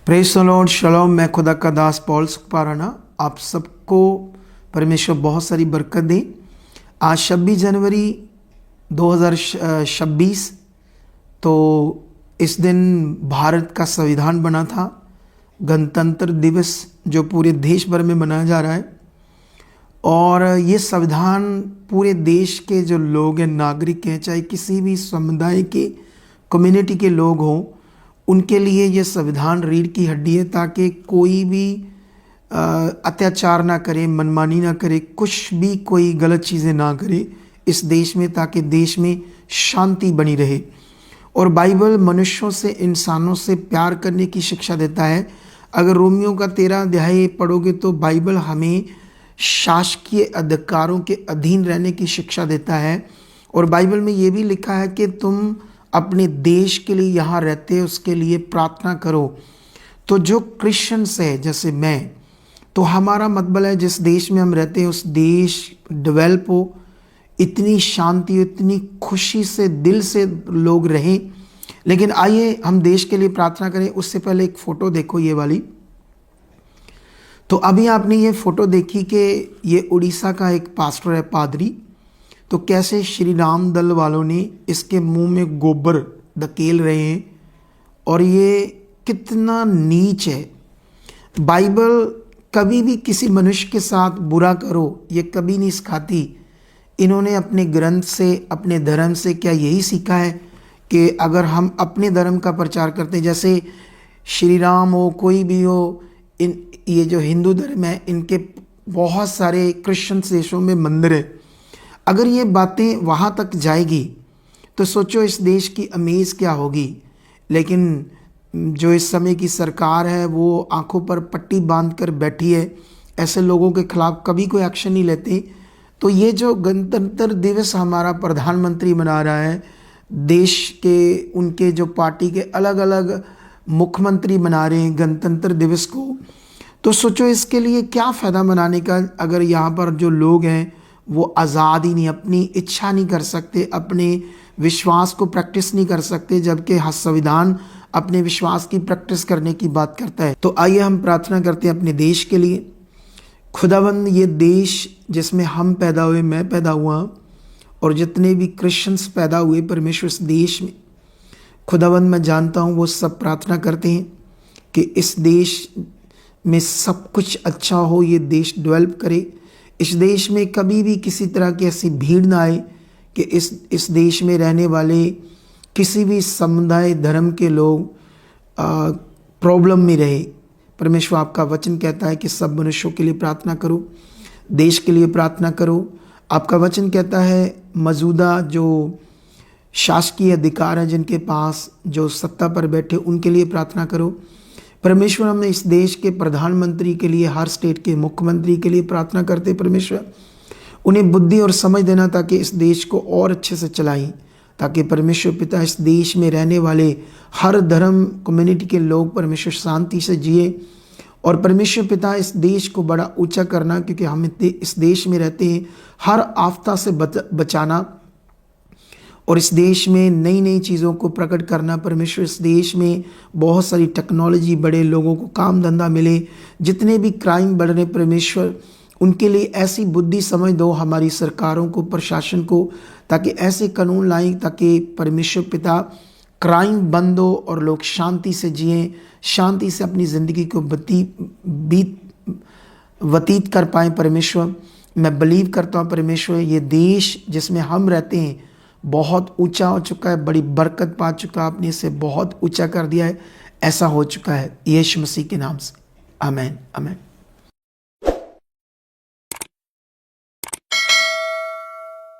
Praise the Lord, शलोम। मैं खुदा का दास पॉल सुखपाराना आप सबको परमेश्वर बहुत सारी बरकत दे। आज 26 जनवरी 2026, तो इस दिन भारत का संविधान बना था। गणतंत्र दिवस जो पूरे देश भर में मनाया जा रहा है, और ये संविधान पूरे देश के जो लोग हैं, नागरिक हैं, चाहे किसी भी समुदाय के, कम्युनिटी के लोग हों, उनके लिए ये संविधान रीढ़ की हड्डी है, ताकि कोई भी अत्याचार ना करे, मनमानी ना करे, कुछ भी कोई गलत चीज़ें ना करे इस देश में, ताकि देश में शांति बनी रहे। और बाइबल मनुष्यों से, इंसानों से प्यार करने की शिक्षा देता है। अगर रोमियो का 13 अध्याय पढ़ोगे तो बाइबल हमें शासकीय अधिकारों के अधीन रहने की शिक्षा देता है। और बाइबल में ये भी लिखा है कि तुम अपने देश के लिए यहाँ रहते हो, उसके लिए प्रार्थना करो। तो जो क्रिश्चियंस है, जैसे मैं, तो हमारा मतलब है जिस देश में हम रहते हैं उस देश डेवलप हो, इतनी शांति, इतनी खुशी से दिल से लोग रहें। लेकिन आइए हम देश के लिए प्रार्थना करें। उससे पहले एक फ़ोटो देखो, ये वाली। तो अभी आपने ये फ़ोटो देखी कि ये उड़ीसा का एक पास्टर है, पादरी। तो कैसे श्री राम दल वालों ने इसके मुंह में गोबर धकेल रहे हैं, और ये कितना नीच है। बाइबल कभी भी किसी मनुष्य के साथ बुरा करो ये कभी नहीं सिखाती। इन्होंने अपने ग्रंथ से, अपने धर्म से क्या यही सीखा है कि अगर हम अपने धर्म का प्रचार करते हैं, जैसे श्री राम हो, कोई भी हो, ये जो हिंदू धर्म है, इनके बहुत सारे क्रिश्चियन देशों में मंदिर है। अगर ये बातें वहाँ तक जाएगी तो सोचो इस देश की अमेज क्या होगी। लेकिन जो इस समय की सरकार है वो आंखों पर पट्टी बांध कर बैठी है, ऐसे लोगों के खिलाफ कभी कोई एक्शन नहीं लेते। तो ये जो गणतंत्र दिवस हमारा प्रधानमंत्री मना रहा है, देश के उनके जो पार्टी के अलग अलग मुख्यमंत्री मना रहे हैं गणतंत्र दिवस को, तो सोचो इसके लिए क्या फ़ायदा मनाने का, अगर यहाँ पर जो लोग हैं वो आज़ाद ही नहीं, अपनी इच्छा नहीं कर सकते, अपने विश्वास को प्रैक्टिस नहीं कर सकते, जबकि संविधान अपने विश्वास की प्रैक्टिस करने की बात करता है। तो आइए हम प्रार्थना करते हैं अपने देश के लिए। खुदावंद, ये देश जिसमें हम पैदा हुए, मैं पैदा हुआ, और जितने भी क्रिश्चियंस पैदा हुए परमेश्वर इस देश में, खुदावंद मैं जानता हूँ वो सब प्रार्थना करते हैं कि इस देश में सब कुछ अच्छा हो, ये देश डेवलप करे। इस देश में कभी भी किसी तरह की ऐसी भीड़ ना आए कि इस देश में रहने वाले किसी भी समुदाय, धर्म के लोग प्रॉब्लम में रहे। परमेश्वर आपका वचन कहता है कि सब मनुष्यों के लिए प्रार्थना करो, देश के लिए प्रार्थना करो। आपका वचन कहता है मौजूदा जो शासकीय अधिकार हैं, जिनके पास जो सत्ता पर बैठे, उनके लिए प्रार्थना करो। परमेश्वर, हमने इस देश के प्रधानमंत्री के लिए, हर स्टेट के मुख्यमंत्री के लिए प्रार्थना करते। परमेश्वर, उन्हें बुद्धि और समझ देना ताकि इस देश को और अच्छे से चलाएं, ताकि परमेश्वर पिता इस देश में रहने वाले हर धर्म कम्युनिटी के लोग परमेश्वर शांति से जिए। और परमेश्वर पिता इस देश को बड़ा ऊंचा करना, क्योंकि हम इस देश में रहते हैं, हर आफता से बचाना, और इस देश में नई नई चीज़ों को प्रकट करना। परमेश्वर, इस देश में बहुत सारी टेक्नोलॉजी बढ़े, लोगों को काम धंधा मिले, जितने भी क्राइम बढ़ रहे, परमेश्वर उनके लिए ऐसी बुद्धि समझ दो हमारी सरकारों को, प्रशासन को, ताकि ऐसे कानून लाएं ताकि परमेश्वर पिता क्राइम बंद हो और लोग शांति से जिएं, शांति से अपनी ज़िंदगी को व्यतीत कर पाएँ। परमेश्वर, मैं बिलीव करता हूँ परमेश्वर, ये देश जिसमें हम रहते हैं बहुत ऊंचा हो चुका है, बड़ी बरकत पा चुका है, आपने इसे बहुत ऊंचा कर दिया है। ऐसा हो चुका है यीशु मसीह के नाम से। आमीन, आमीन।